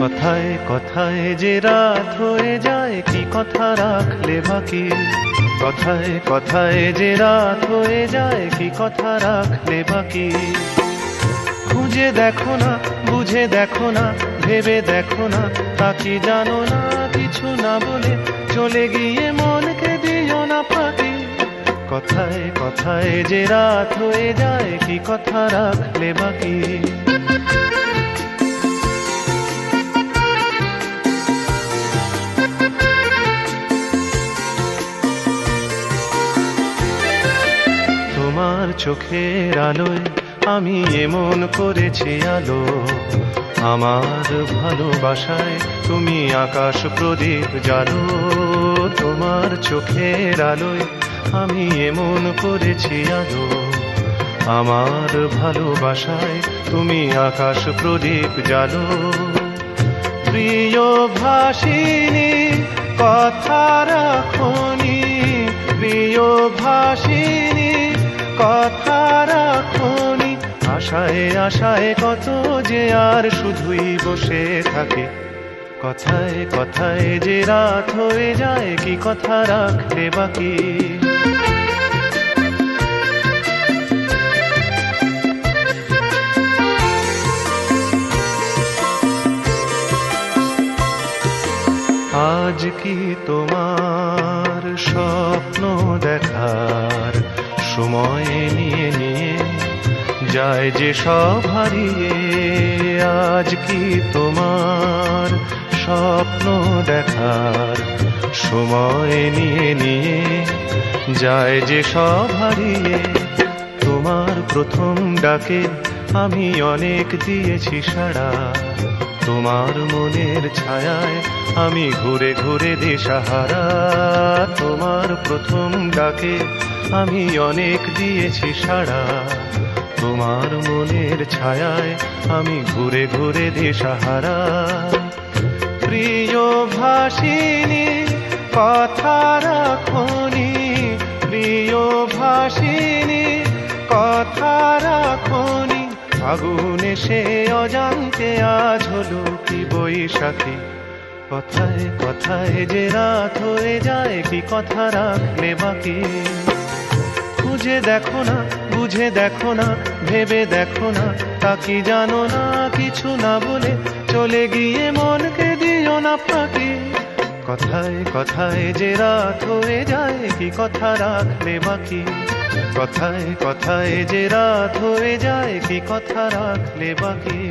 কথায় কথায় যে রাত হয়ে যায়, কি কথা রাখলে বাকি? কথায় কথায় যে রাত হয়ে যায়, কি কথা রাখলে বাকি? খুঁজে দেখো না, বুঝে দেখো না, ভেবে দেখো না, তা কি জানো না? কিছু না বলে চলে গিয়ে মনকে দিও না ফাঁকি। কথায় কথায় যে রাত হয়ে যায়, কি কথা রাখলে বাকি? তোমার চোখের আলোয় আমি এমন করেছি আলো, আমার ভালোবাসায় তুমি আকাশ প্রদীপ জ্বালো। তোমার চোখের আলোয় আমি এমন করেছি আলো, আমার ভালোবাসায় তুমি আকাশ প্রদীপ জ্বালো। প্রিয় ভাসিনী কথা রাখনি, প্রিয় ভাসিনী কথা রাখনি। আশায় আশায় কত যে আর শুধুই বসে থাকে। কথায় কথায় যে রাত হয়ে যায়, কি কথা রাখলে বাকি? আজ কি তোমার স্বপ্ন দেখার সময় নিয়ে নিয়ে যায় যে সব হারিয়ে? আজ কি তোমার স্বপ্ন দেখার সময় নিয়ে নিয়ে যায় যে সব হারিয়ে? তোমার প্রথম ডাকে আমি অনেক দিয়েছি সাড়া, তোমার মনের ছায়ায় আমি ঘুরে ঘুরে দিশাহারা। তোমার প্রথম ডাকে আমি অনেক দিয়েছি সাড়া, তোমার মনের ছায়ায় আমি ঘুরে ঘুরে দিশাহারা। প্রিয় ভাসিনী কথা রাখনি, প্রিয় ভাসিনী কথা রাখনি। আগুন এসে অজান্তে আজ হলো কি বৈশাখী। কথায় কথায় যে রাত হয়ে যায়, কি কথা রাখলে বাকি? খুঁজে দেখো না, বুঝে দেখো না, ভেবে দেখো না, তা কি জানো না? কিছু না বলে চলে গিয়ে মনকে দিও না ফাঁকি। কথায় কথায় যে রাত হয়ে যায়, কি কথা রাখলে বাকি? কথায় কথায় যে রাত হয়ে যায়, কি কথা রাখলে বাকি?